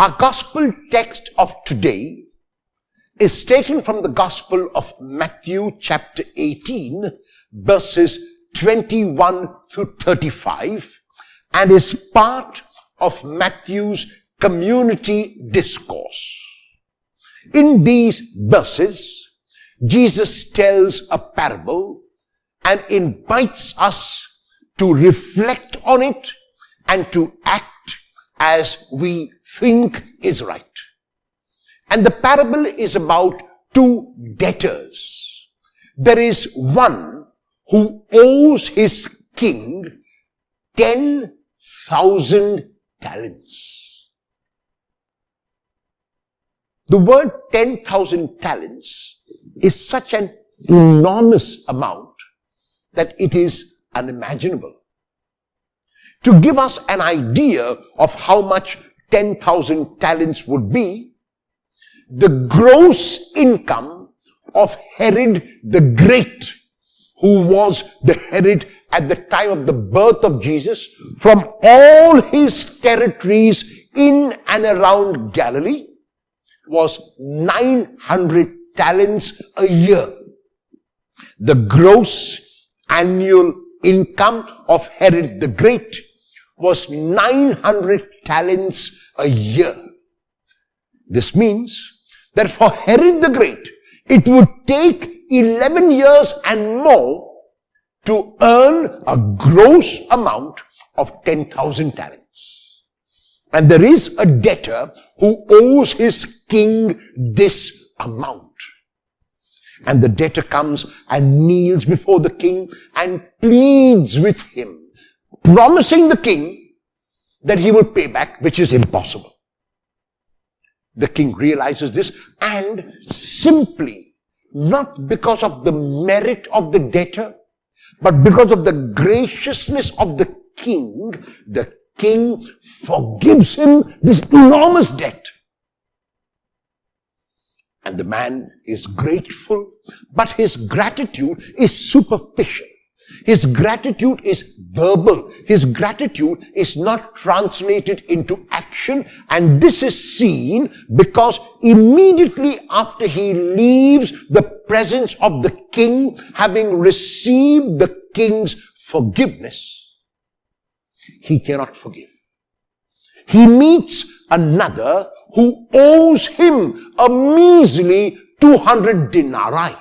Our gospel text of today is taken from the Gospel of Matthew chapter 18, verses 21 through 35, and is part of Matthew's community discourse. In these verses, Jesus tells a parable and invites us to reflect on it and to act as we think is right. And the parable is about two debtors. There is one who owes his king 10,000 talents. The word 10,000 talents is such an enormous amount that it is unimaginable. To give us an idea of how much 10,000 talents would be, the gross income of Herod the Great, who was the Herod at the time of the birth of Jesus, from all his territories in and around Galilee, was 900 talents a year. The gross annual income of Herod the Great was 900 talents a year. This means that for Herod the Great, it would take 11 years and more to earn a gross amount of 10,000 talents. And there is a debtor who owes his king this amount. And the debtor comes and kneels before the king and pleads with him, promising the king that he will pay back, which is impossible. The king realizes this, and simply, not because of the merit of the debtor, but because of the graciousness of the king forgives him this enormous debt. And the man is grateful, but his gratitude is superficial. His gratitude is verbal. His gratitude is not translated into action. And this is seen because immediately after he leaves the presence of the king, having received the king's forgiveness, he cannot forgive. He meets another who owes him a measly 200 denarii.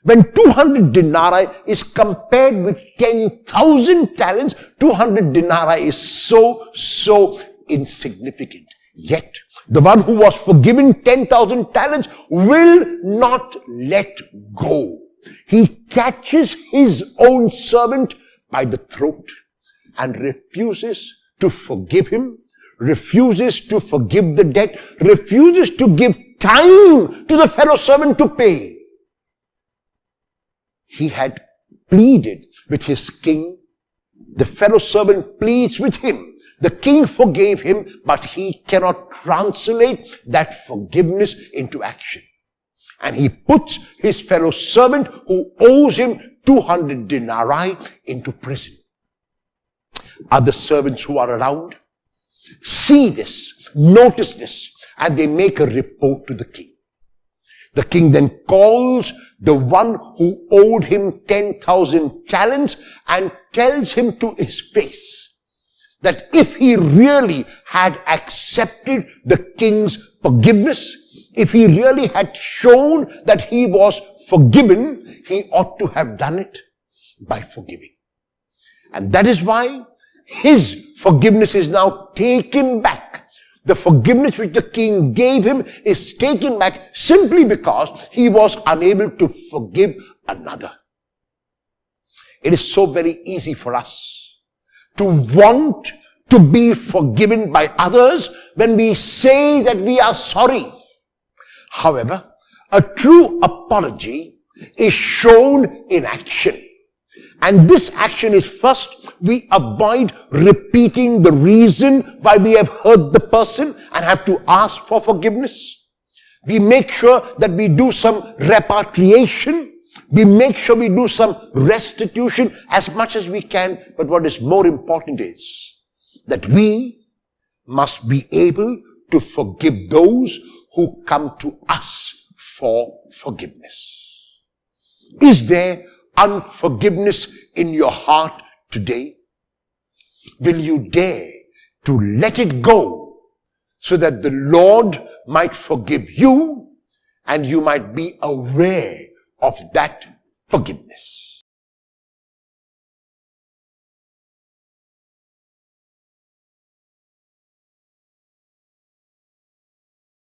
When 200 denarii is compared with 10,000 talents, 200 denarii is so insignificant. Yet, the one who was forgiven 10,000 talents will not let go. He catches his own servant by the throat and refuses to forgive him, refuses to forgive the debt, refuses to give time to the fellow servant to pay. He had pleaded with his king. The fellow servant pleads with him. The king forgave him, but he cannot translate that forgiveness into action. And he puts his fellow servant who owes him 200 denarii into prison. Other servants who are around see this, notice this, and they make a report to the king. The king then calls the one who owed him 10,000 talents and tells him to his face that if he really had accepted the king's forgiveness, if he really had shown that he was forgiven, he ought to have done it by forgiving. And that is why his forgiveness is now taken back. The forgiveness which the king gave him is taken back simply because he was unable to forgive another. It is so very easy for us to want to be forgiven by others when we say that we are sorry. However, a true apology is shown in action. And this action is first, we avoid repeating the reason why we have hurt the person and have to ask for forgiveness. We make sure that we do some repatriation. We make sure we do some restitution as much as we can. But what is more important is that we must be able to forgive those who come to us for forgiveness. Is there unforgiveness in your heart today? Will you dare to let it go so that the Lord might forgive you and you might be aware of that forgiveness?